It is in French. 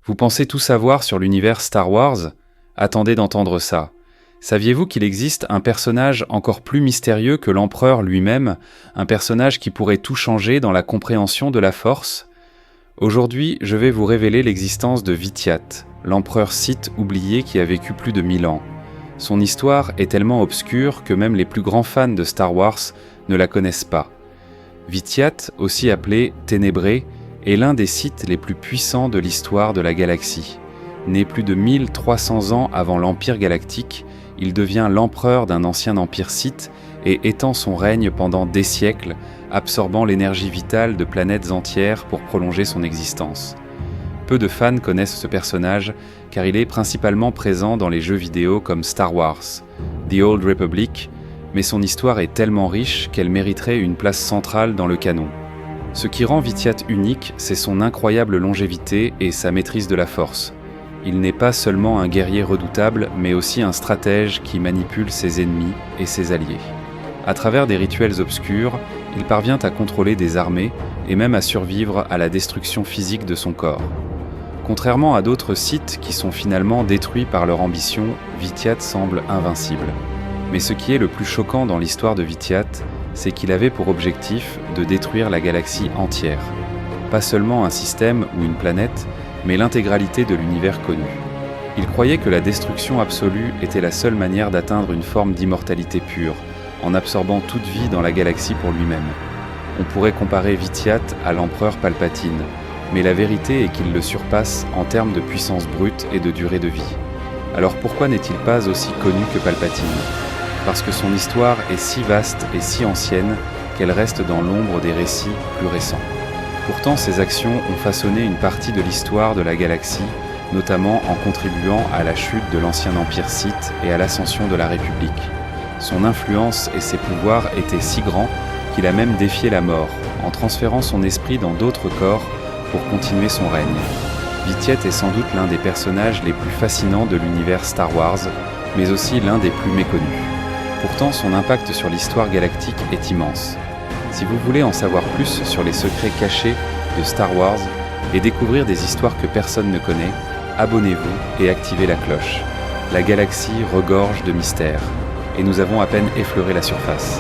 Vous pensez tout savoir sur l'univers Star Wars? Attendez d'entendre ça. Saviez-vous qu'il existe un personnage encore plus mystérieux que l'empereur lui-même, un personnage qui pourrait tout changer dans la compréhension de la Force? Aujourd'hui, je vais vous révéler l'existence de Vityat, l'empereur Sith oublié qui a vécu plus de 1000 ans. Son histoire est tellement obscure que même les plus grands fans de Star Wars ne la connaissent pas. Vityat, aussi appelé Ténébré, est l'un des Sith les plus puissants de l'histoire de la galaxie. Né plus de 1300 ans avant l'Empire galactique, il devient l'empereur d'un ancien empire Sith et étend son règne pendant des siècles, absorbant l'énergie vitale de planètes entières pour prolonger son existence. Peu de fans connaissent ce personnage car il est principalement présent dans les jeux vidéo comme Star Wars, The Old Republic, mais son histoire est tellement riche qu'elle mériterait une place centrale dans le canon. Ce qui rend Vityat unique, c'est son incroyable longévité et sa maîtrise de la Force. Il n'est pas seulement un guerrier redoutable, mais aussi un stratège qui manipule ses ennemis et ses alliés. À travers des rituels obscurs, il parvient à contrôler des armées et même à survivre à la destruction physique de son corps. Contrairement à d'autres Sith qui sont finalement détruits par leur ambition, Vityat semble invincible. Mais ce qui est le plus choquant dans l'histoire de Vityat, c'est qu'il avait pour objectif de détruire la galaxie entière. Pas seulement un système ou une planète, mais l'intégralité de l'univers connu. Il croyait que la destruction absolue était la seule manière d'atteindre une forme d'immortalité pure, en absorbant toute vie dans la galaxie pour lui-même. On pourrait comparer Vityat à l'empereur Palpatine, mais la vérité est qu'il le surpasse en termes de puissance brute et de durée de vie. Alors pourquoi n'est-il pas aussi connu que Palpatine ? Parce que son histoire est si vaste et si ancienne qu'elle reste dans l'ombre des récits plus récents. Pourtant, ses actions ont façonné une partie de l'histoire de la galaxie, notamment en contribuant à la chute de l'ancien empire Sith et à l'ascension de la République. Son influence et ses pouvoirs étaient si grands qu'il a même défié la mort, en transférant son esprit dans d'autres corps pour continuer son règne. Vityat est sans doute l'un des personnages les plus fascinants de l'univers Star Wars, mais aussi l'un des plus méconnus. Pourtant, son impact sur l'histoire galactique est immense. Si vous voulez en savoir plus sur les secrets cachés de Star Wars et découvrir des histoires que personne ne connaît, abonnez-vous et activez la cloche. La galaxie regorge de mystères, et nous avons à peine effleuré la surface.